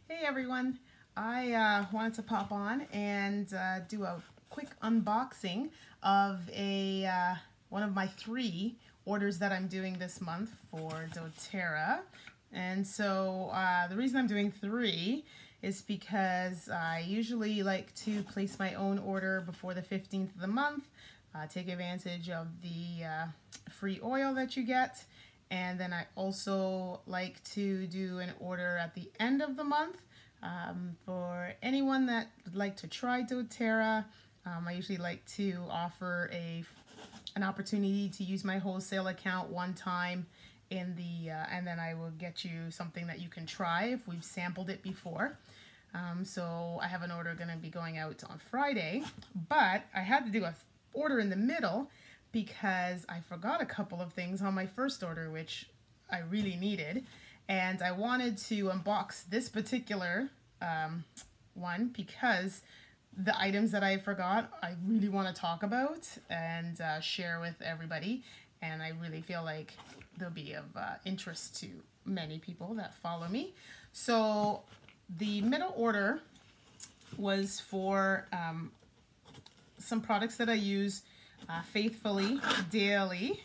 Hey everyone, I wanted to pop on and do a quick unboxing of one of my 3 orders that I'm doing this month for doTERRA. And so the reason I'm doing 3 is because I usually like to place my own order before the 15th of the month, take advantage of the free oil that you get. And then I also like to do an order at the end of the month for anyone that would like to try doTERRA. I usually like to offer an opportunity to use my wholesale account one time in the and then I will get you something that you can try if we've sampled it before. So I have an order going to be going out on Friday, but I had to do an order in the middle because I forgot a couple of things on my first order, which I really needed. And I wanted to unbox this particular one because the items that I forgot, I really want to talk about and share with everybody. And I really feel like they'll be of interest to many people that follow me. So the middle order was for some products that I use faithfully daily,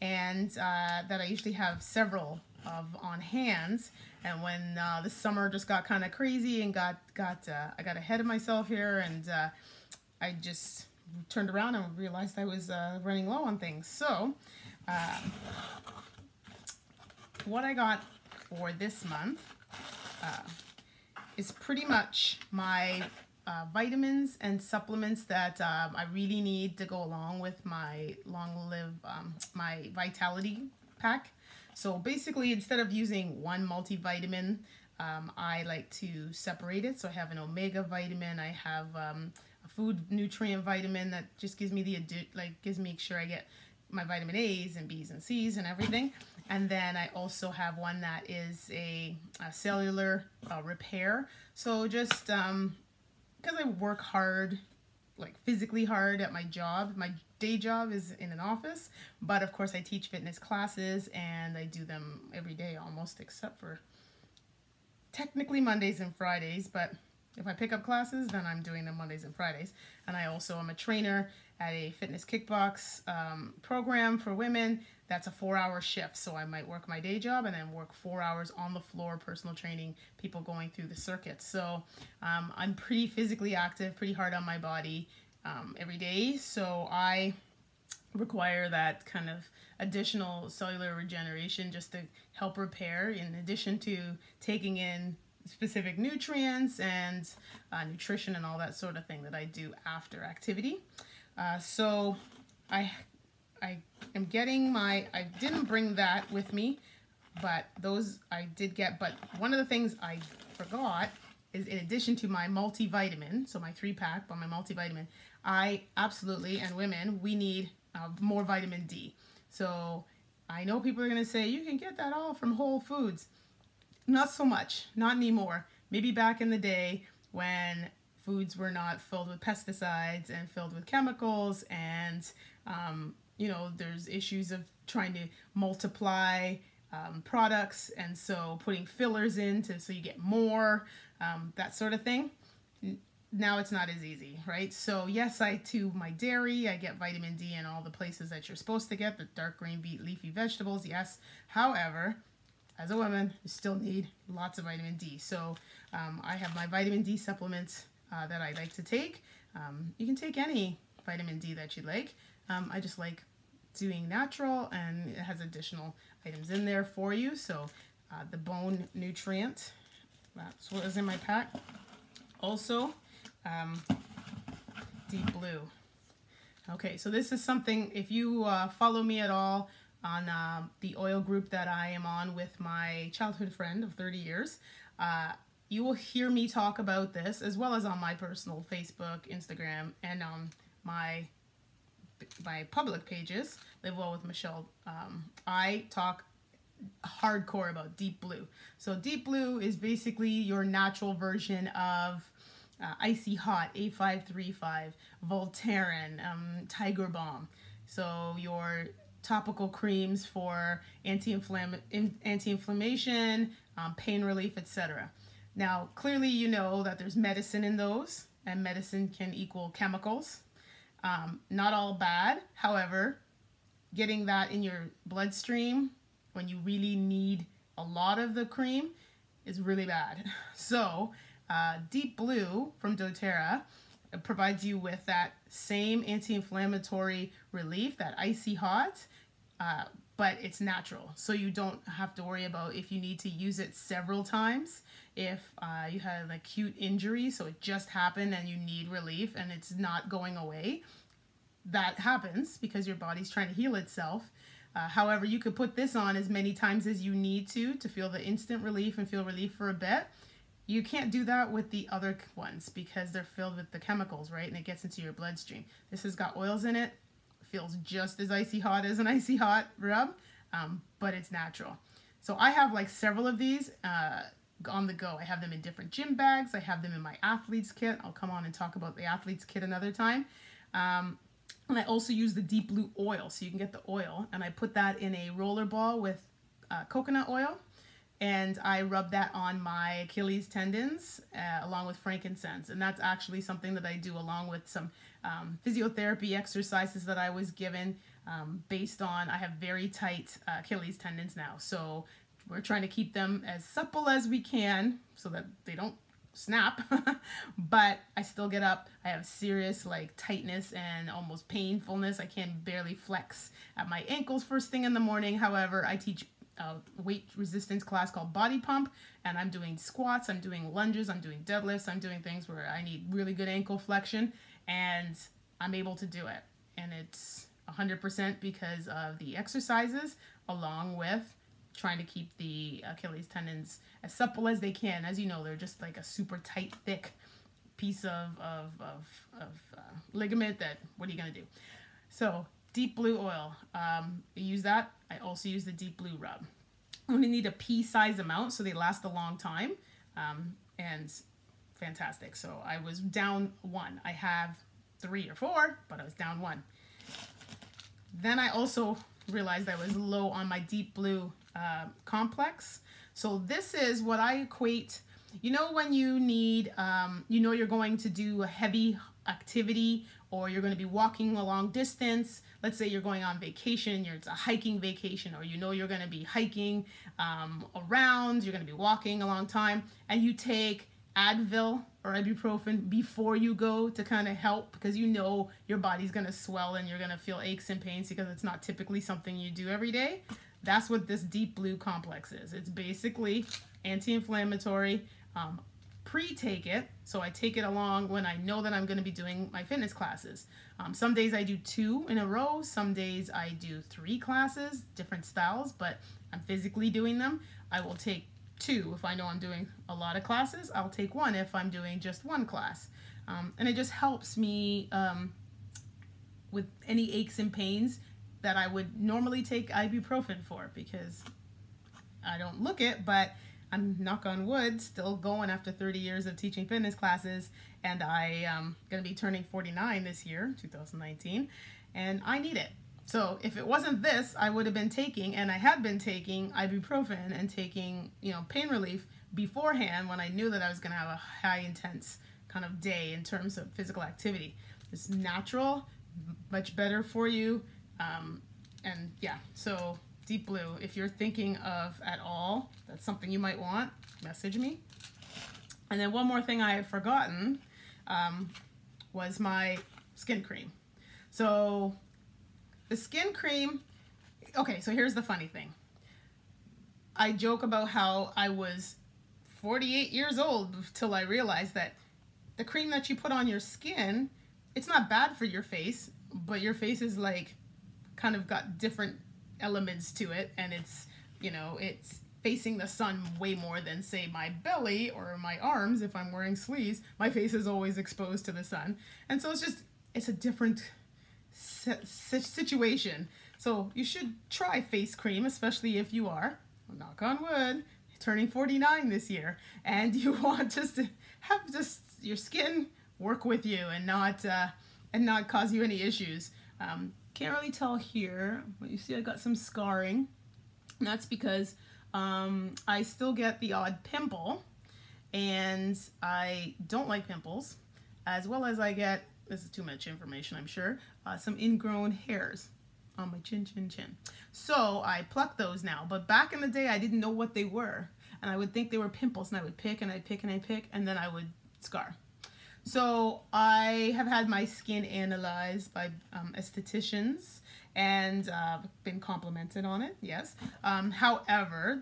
and that I usually have several of on hand. And when the summer just got kind of crazy and I got ahead of myself here, and I just turned around and realized I was running low on things. So what I got for this month is pretty much my vitamins and supplements that I really need to go along with my my vitality pack. So basically, instead of using one multivitamin, I like to separate it. So I have an omega vitamin, I have a food nutrient vitamin that just gives me make sure I get my vitamin A's and B's and C's and everything. And then I also have one that is a cellular repair. So just because I work hard, like physically hard at my job. My day job is in an office, but of course I teach fitness classes and I do them every day almost, except for technically Mondays and Fridays. But if I pick up classes, then I'm doing them Mondays and Fridays. And I also am a trainer at a fitness kickbox program for women. That's a 4-hour shift. So I might work my day job and then work 4 hours on the floor, personal training, people going through the circuit. So I'm pretty physically active, pretty hard on my body every day. So I require that kind of additional cellular regeneration just to help repair, in addition to taking in specific nutrients and nutrition and all that sort of thing that I do after activity. So I am getting I didn't bring that with me, but those I did get. But one of the things I forgot is, in addition to my multivitamin, so my 3-pack, but my multivitamin, I absolutely, and women, we need more vitamin D. So I know people are going to say, you can get that all from Whole Foods. Not so much, not anymore. Maybe back in the day when foods were not filled with pesticides and filled with chemicals, and you know, there's issues of trying to multiply products, and so putting fillers in so you get more, that sort of thing. Now it's not as easy, right? So yes, my dairy, I get vitamin D in all the places that you're supposed to get, the dark green leafy vegetables, yes. However, as a woman, you still need lots of vitamin D. So I have my vitamin D supplements that I like to take. You can take any vitamin D that you like. I just like doing natural, and it has additional items in there for you. So the bone nutrient, that's what is in my pack. Also, Deep Blue. Okay, so this is something, if you follow me at all on the oil group that I am on with my childhood friend of 30 years, you will hear me talk about this, as well as on my personal Facebook, Instagram, and on my public pages, Live Well with Michelle. I talk hardcore about Deep Blue. So Deep Blue is basically your natural version of Icy Hot, A535, Voltaren, Tiger Balm. So your topical creams for anti-inflammation, pain relief, etc. Now, clearly you know that there's medicine in those, and medicine can equal chemicals. Not all bad. However, getting that in your bloodstream when you really need a lot of the cream is really bad. So Deep Blue from doTERRA provides you with that same anti-inflammatory relief, that icy hot, but it's natural. So you don't have to worry about if you need to use it several times, if you had an acute injury, so it just happened and you need relief and it's not going away. That happens because your body's trying to heal itself. However, you could put this on as many times as you need to feel the instant relief and feel relief for a bit. You can't do that with the other ones because they're filled with the chemicals, right? And it gets into your bloodstream. This has got oils in it. Feels just as icy hot as an icy hot rub, but it's natural. So I have like several of these on the go. I have them in different gym bags. I have them in my athlete's kit. I'll come on and talk about the athlete's kit another time. And I also use the Deep Blue oil, so you can get the oil, and I put that in a roller ball with coconut oil, and I rub that on my Achilles tendons along with frankincense. And that's actually something that I do along with some physiotherapy exercises that I was given based on, I have very tight Achilles tendons now. So we're trying to keep them as supple as we can so that they don't snap, but I still get up. I have serious like tightness and almost painfulness. I can barely flex at my ankles first thing in the morning. However, I teach a weight resistance class called Body Pump, and I'm doing squats, I'm doing lunges, I'm doing deadlifts, I'm doing things where I need really good ankle flexion, and I'm able to do it. And it's 100% because of the exercises along with trying to keep the Achilles tendons as supple as they can. As you know, they're just like a super tight, thick piece of ligament that, what are you going to do? So Deep Blue oil, I use that. I also use the Deep Blue rub. I'm going to need a pea size amount so they last a long time, and fantastic. So I was down 1. I have 3 or 4, but I was down 1. Then I also realized I was low on my Deep Blue complex. So this is what I equate, you know, when you need, you know, you're going to do a heavy activity, or you're going to be walking a long distance. Let's say you're going on vacation, it's a hiking vacation, or you know you're going to be hiking around, you're going to be walking a long time, and you take Advil or ibuprofen before you go to kind of help, because you know your body's going to swell and you're going to feel aches and pains because it's not typically something you do every day. That's what this Deep Blue complex is. It's basically anti-inflammatory. Pre-take it, so I take it along when I know that I'm going to be doing my fitness classes. Some days I do 2 in a row, some days I do 3 classes, different styles, but I'm physically doing them. I will take 2 if I know I'm doing a lot of classes. I'll take 1 if I'm doing just 1 class. And it just helps me with any aches and pains that I would normally take ibuprofen for, because I don't look it, but I'm, knock on wood, still going after 30 years of teaching fitness classes, and I am going to be turning 49 this year, 2019, and I need it. So if it wasn't this, I would have been taking, and I had been taking ibuprofen and taking, you know, pain relief beforehand when I knew that I was going to have a high intense kind of day in terms of physical activity. It's natural, much better for you, and yeah, so Deep Blue, if you're thinking of at all, that's something you might want, message me. And then one more thing I had forgotten was my skin cream. So the skin cream, okay, so here's the funny thing. I joke about how I was 48 years old till I realized that the cream that you put on your skin, it's not bad for your face, but your face is like kind of got different elements to it, and it's, you know, it's facing the sun way more than say my belly or my arms. If I'm wearing sleeves, my face is always exposed to the sun, and so it's a different situation. So you should try face cream, especially if you are, knock on wood, turning 49 this year, and you want just to have just your skin work with you and not cause you any issues. Can't really tell here, but you see I got some scarring, and that's because I still get the odd pimple, and I don't like pimples, as well as I get, this is too much information I'm sure, some ingrown hairs on my chin. So I pluck those now, but back in the day I didn't know what they were, and I would think they were pimples, and I would pick and I'd pick and I'd pick, and then I would scar. So I have had my skin analyzed by estheticians, and been complimented on it, yes. However,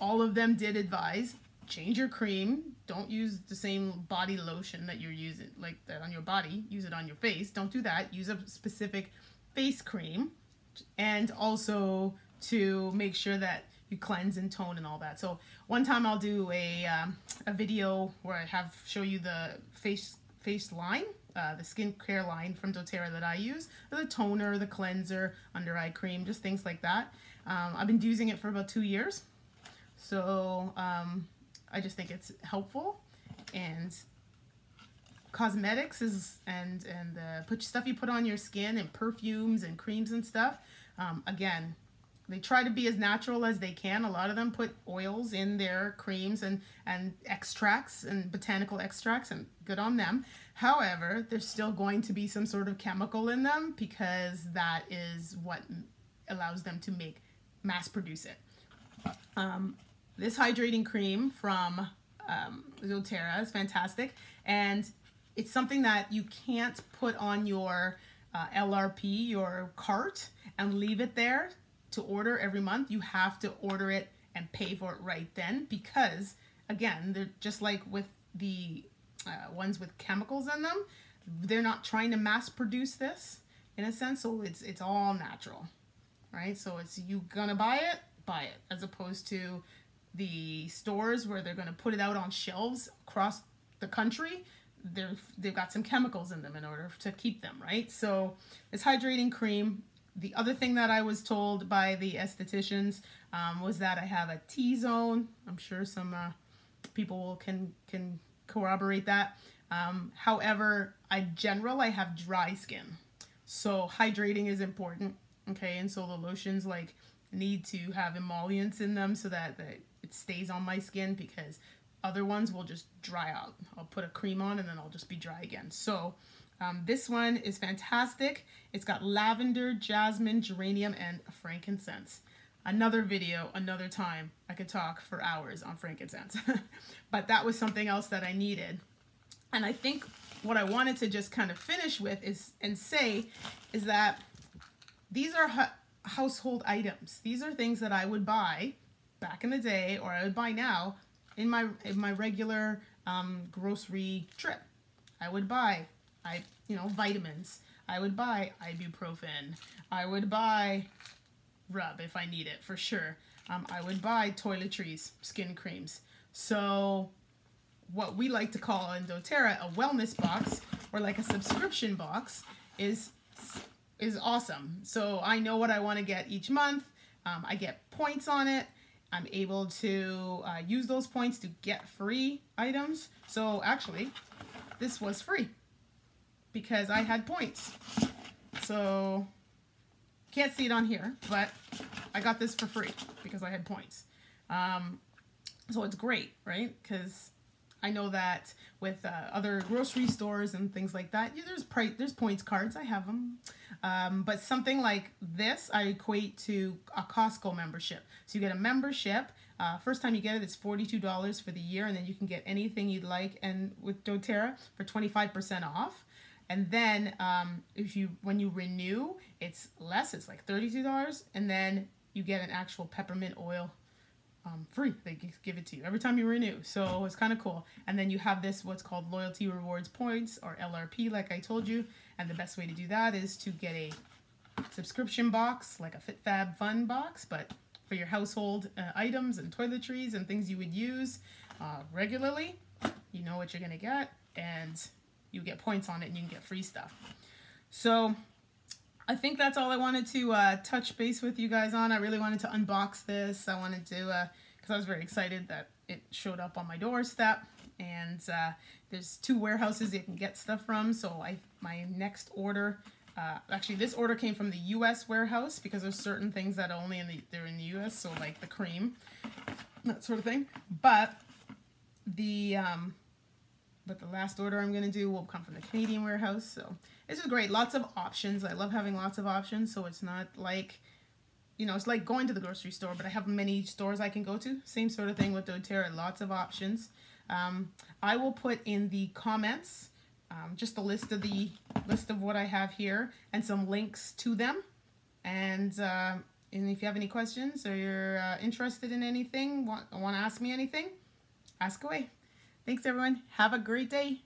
all of them did advise, change your cream. Don't use the same body lotion that you're using, like that on your body. Use it on your face. Don't do that. Use a specific face cream, and also to make sure that you cleanse and tone and all that. So one time I'll do a video where I show you the face line, the skincare line from doTERRA that I use, the toner, the cleanser, under eye cream, just things like that. I've been using it for about 2 years, so I just think it's helpful. And cosmetics and the stuff you put on your skin, and perfumes and creams and stuff, again, they try to be as natural as they can. A lot of them put oils in their creams and extracts and botanical extracts, and good on them. However, there's still going to be some sort of chemical in them, because that is what allows them to mass produce it. This hydrating cream from doTERRA is fantastic, and it's something that you can't put on your LRP, your cart, and leave it there to order every month. You have to order it and pay for it right then, because again, they're just like with the ones with chemicals in them, they're not trying to mass produce this in a sense, so it's all natural, right? So it's, you gonna buy it, as opposed to the stores where they're gonna put it out on shelves across the country. They've got some chemicals in them in order to keep them, right? So this hydrating cream, the other thing that I was told by the estheticians was that I have a T-zone. I'm sure some people can corroborate that. However, I have dry skin, so hydrating is important, okay? And so the lotions need to have emollients in them so that it stays on my skin, because other ones will just dry out. I'll put a cream on and then I'll just be dry again. So this one is fantastic. It's got lavender, jasmine, geranium, and frankincense. Another video, another time. I could talk for hours on frankincense. But that was something else that I needed. And I think what I wanted to just kind of finish with is that these are household items. These are things that I would buy back in the day, or I would buy now in my regular grocery trip. I would buy vitamins. I would buy ibuprofen. I would buy rub if I need it, for sure. I would buy toiletries, skin creams. So what we like to call in doTERRA a wellness box, or like a subscription box, is awesome. So I know what I want to get each month. I get points on it. I'm able to use those points to get free items. So actually, this was free because I had points. So can't see it on here, but I got this for free because I had points. So it's great, right? Because I know that with other grocery stores and things like that, there's points cards. I have them. But something like this, I equate to a Costco membership. So you get a membership. First time you get it, it's $42 for the year, and then you can get anything you'd like, and with doTERRA for 25% off. And then when you renew, it's less. It's like $32, and then you get an actual peppermint oil free. They give it to you every time you renew, so it's kind of cool. And then you have this, what's called loyalty rewards points, or LRP, like I told you. And the best way to do that is to get a subscription box, like a FitFab box, but for your household items and toiletries and things you would use regularly. You know what you're gonna get, and you get points on it, and you can get free stuff. So I think that's all I wanted to touch base with you guys on. I really wanted to unbox this. I wanted to, because I was very excited that it showed up on my doorstep. And there's 2 warehouses you can get stuff from. So my next order, actually this order came from the US warehouse, because there's certain things that only they're in the US. So like the cream, that sort of thing. But but the last order I'm gonna do will come from the Canadian warehouse. So this is great. Lots of options. I love having lots of options. So it's not like, you know, it's like going to the grocery store, but I have many stores I can go to. Same sort of thing with doTERRA, lots of options. I will put in the comments just a list of what I have here and some links to them. And if you have any questions or you're interested in anything, want to ask me anything, ask away. Thanks everyone. Have a great day.